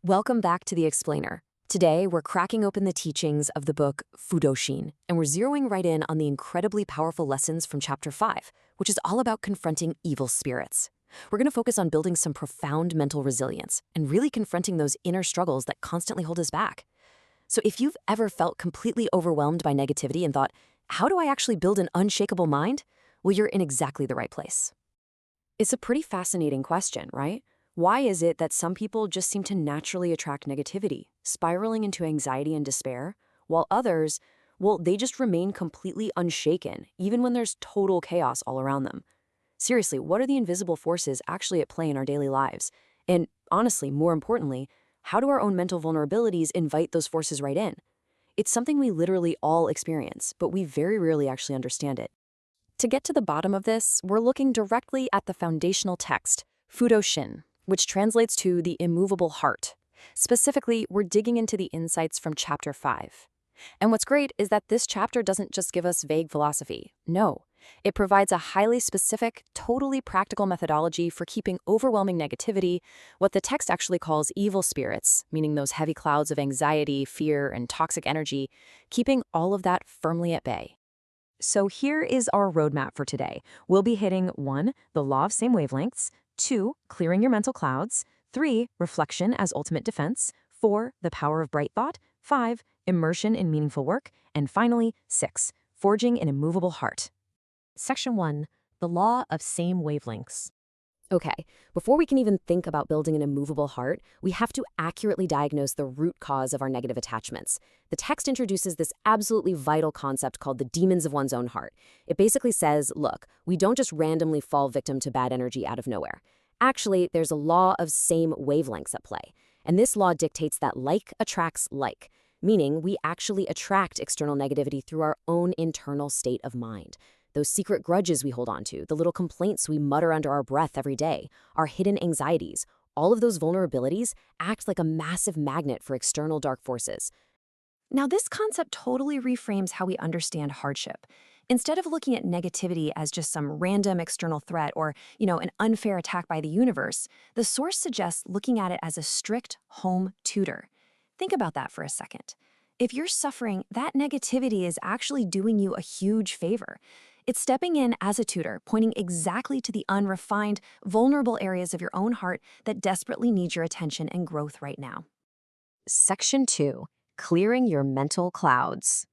Welcome back to The Explainer. Today, we're cracking open the teachings of the book Fudoshin, and we're zeroing right in on the incredibly powerful lessons from Chapter 5, which is all about confronting evil spirits. We're going to focus on building some profound mental resilience and really confronting those inner struggles that constantly hold us back. So if you've ever felt completely overwhelmed by negativity and thought, how do I actually build an unshakable mind? Well, you're in exactly the right place. It's a pretty fascinating question, right? Why is it that some people just seem to naturally attract negativity, spiraling into anxiety and despair, while others, well, they just remain completely unshaken, even when there's total chaos all around them? Seriously, what are the invisible forces actually at play in our daily lives? And honestly, more importantly, how do our own mental vulnerabilities invite those forces right in? It's something we literally all experience, but we very rarely actually understand it. To get to the bottom of this, we're looking directly at the foundational text, Fudoshin, which translates to the immovable heart. Specifically, we're digging into the insights from Chapter 5. And what's great is that this chapter doesn't just give us vague philosophy. No, it provides a highly specific, totally practical methodology for keeping overwhelming negativity, what the text actually calls evil spirits, meaning those heavy clouds of anxiety, fear, and toxic energy, keeping all of that firmly at bay. So here is our roadmap for today. We'll be hitting 1, the law of same wavelengths, 2, clearing your mental clouds, 3, reflection as ultimate defense, 4, the power of bright thought, 5, immersion in meaningful work, and finally, 6, forging an immovable heart. Section 1, the law of same wavelengths. Okay, before we can even think about building an immovable heart, we have to accurately diagnose the root cause of our negative attachments. The text introduces this absolutely vital concept called the demons of one's own heart. It basically says, look, we don't just randomly fall victim to bad energy out of nowhere. Actually, there's a law of same wavelengths at play. And this law dictates that like attracts like, meaning we actually attract external negativity through our own internal state of mind. Those secret grudges we hold on to, the little complaints we mutter under our breath every day, our hidden anxieties, all of those vulnerabilities act like a massive magnet for external dark forces. Now, this concept totally reframes how we understand hardship. Instead of looking at negativity as just some random external threat or, an unfair attack by the universe, the source suggests looking at it as a strict home tutor. Think about that for a second. If you're suffering, that negativity is actually doing you a huge favor. It's stepping in as a tutor, pointing exactly to the unrefined, vulnerable areas of your own heart that desperately need your attention and growth right now. Section 2, clearing your mental clouds.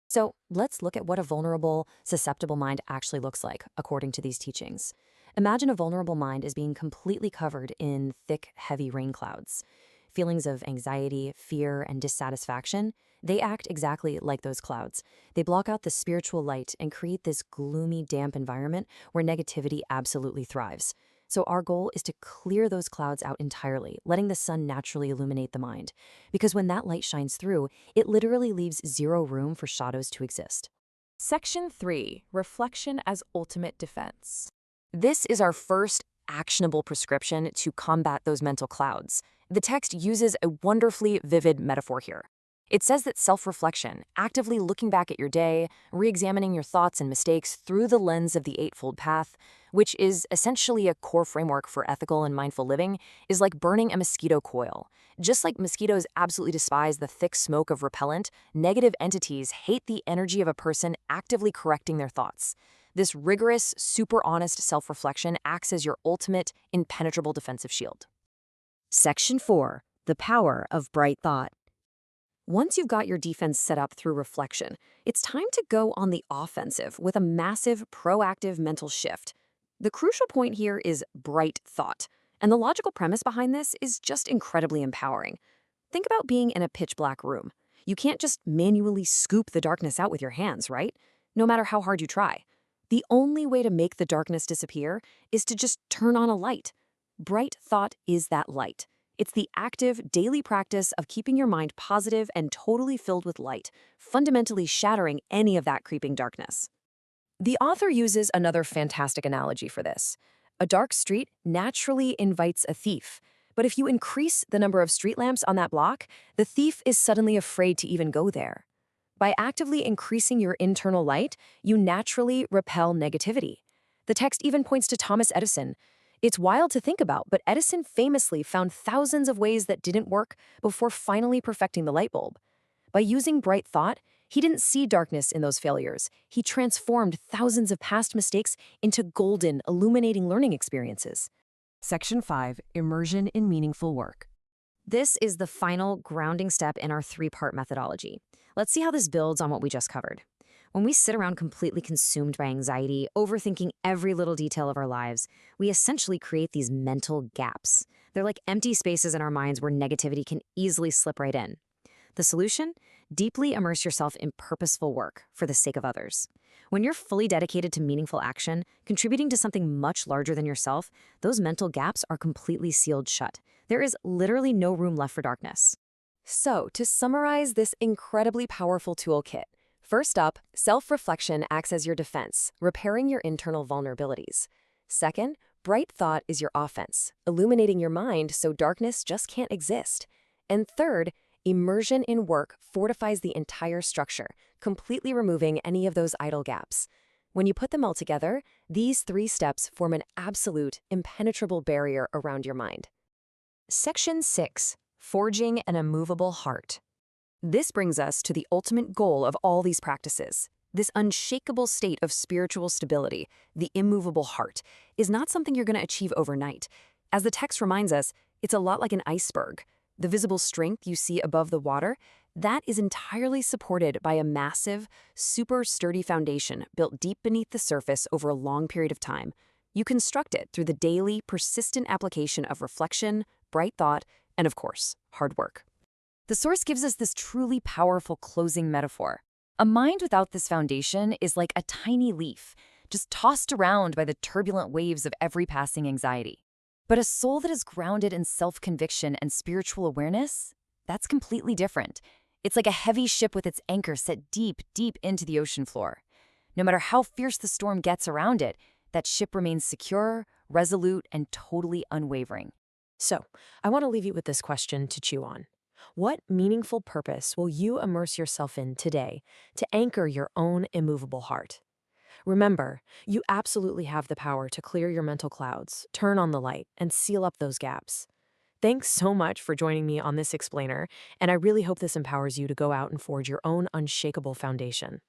So let's look at what a vulnerable, susceptible mind actually looks like, according to these teachings. Imagine a vulnerable mind as being completely covered in thick, heavy rain clouds. Feelings of anxiety, fear, and dissatisfaction, they act exactly like those clouds. They block out the spiritual light and create this gloomy, damp environment where negativity absolutely thrives. So our goal is to clear those clouds out entirely, letting the sun naturally illuminate the mind. Because when that light shines through, it literally leaves zero room for shadows to exist. Section 3, reflection as ultimate defense. This is our first actionable prescription to combat those mental clouds. The text uses a wonderfully vivid metaphor here. It says that self-reflection, actively looking back at your day, re-examining your thoughts and mistakes through the lens of the Eightfold Path, which is essentially a core framework for ethical and mindful living, is like burning a mosquito coil. Just like mosquitoes absolutely despise the thick smoke of repellent, negative entities hate the energy of a person actively correcting their thoughts. This rigorous, super honest self-reflection acts as your ultimate, impenetrable defensive shield. Section 4, the power of bright thought. Once you've got your defense set up through reflection, it's time to go on the offensive with a massive, proactive mental shift. The crucial point here is bright thought, and the logical premise behind this is just incredibly empowering. Think about being in a pitch-black room. You can't just manually scoop the darkness out with your hands, right? No matter how hard you try. The only way to make the darkness disappear is to just turn on a light. Bright thought is that light. It's the active, daily practice of keeping your mind positive and totally filled with light, fundamentally shattering any of that creeping darkness. The author uses another fantastic analogy for this. A dark street naturally invites a thief, but if you increase the number of street lamps on that block, the thief is suddenly afraid to even go there. By actively increasing your internal light, you naturally repel negativity. The text even points to Thomas Edison. It's wild to think about, but Edison famously found thousands of ways that didn't work before finally perfecting the light bulb. By using bright thought, he didn't see darkness in those failures. He transformed thousands of past mistakes into golden, illuminating learning experiences. Section 5. Immersion in Meaningful Work. This is the final grounding step in our three-part methodology. Let's see how this builds on what we just covered. When we sit around completely consumed by anxiety, overthinking every little detail of our lives, we essentially create these mental gaps. They're like empty spaces in our minds where negativity can easily slip right in. The solution? Deeply immerse yourself in purposeful work for the sake of others. When you're fully dedicated to meaningful action, contributing to something much larger than yourself, those mental gaps are completely sealed shut. There is literally no room left for darkness. So, to summarize this incredibly powerful toolkit, first up, self-reflection acts as your defense, repairing your internal vulnerabilities. Second, bright thought is your offense, illuminating your mind so darkness just can't exist. And third, immersion in work fortifies the entire structure, completely removing any of those idle gaps. When you put them all together, these three steps form an absolute, impenetrable barrier around your mind. Section 6. Forging an Immovable Heart. This brings us to the ultimate goal of all these practices. This unshakable state of spiritual stability, the immovable heart, is not something you're going to achieve overnight. As the text reminds us, it's a lot like an iceberg. The visible strength you see above the water, that is entirely supported by a massive, super sturdy foundation built deep beneath the surface over a long period of time. You construct it through the daily, persistent application of reflection, bright thought, and of course, hard work. The source gives us this truly powerful closing metaphor. A mind without this foundation is like a tiny leaf, just tossed around by the turbulent waves of every passing anxiety. But a soul that is grounded in self-conviction and spiritual awareness, that's completely different. It's like a heavy ship with its anchor set deep, deep into the ocean floor. No matter how fierce the storm gets around it, that ship remains secure, resolute, and totally unwavering. So, I want to leave you with this question to chew on. What meaningful purpose will you immerse yourself in today to anchor your own immovable heart? Remember, you absolutely have the power to clear your mental clouds, turn on the light, and seal up those gaps. Thanks so much for joining me on this explainer, and I really hope this empowers you to go out and forge your own unshakable foundation.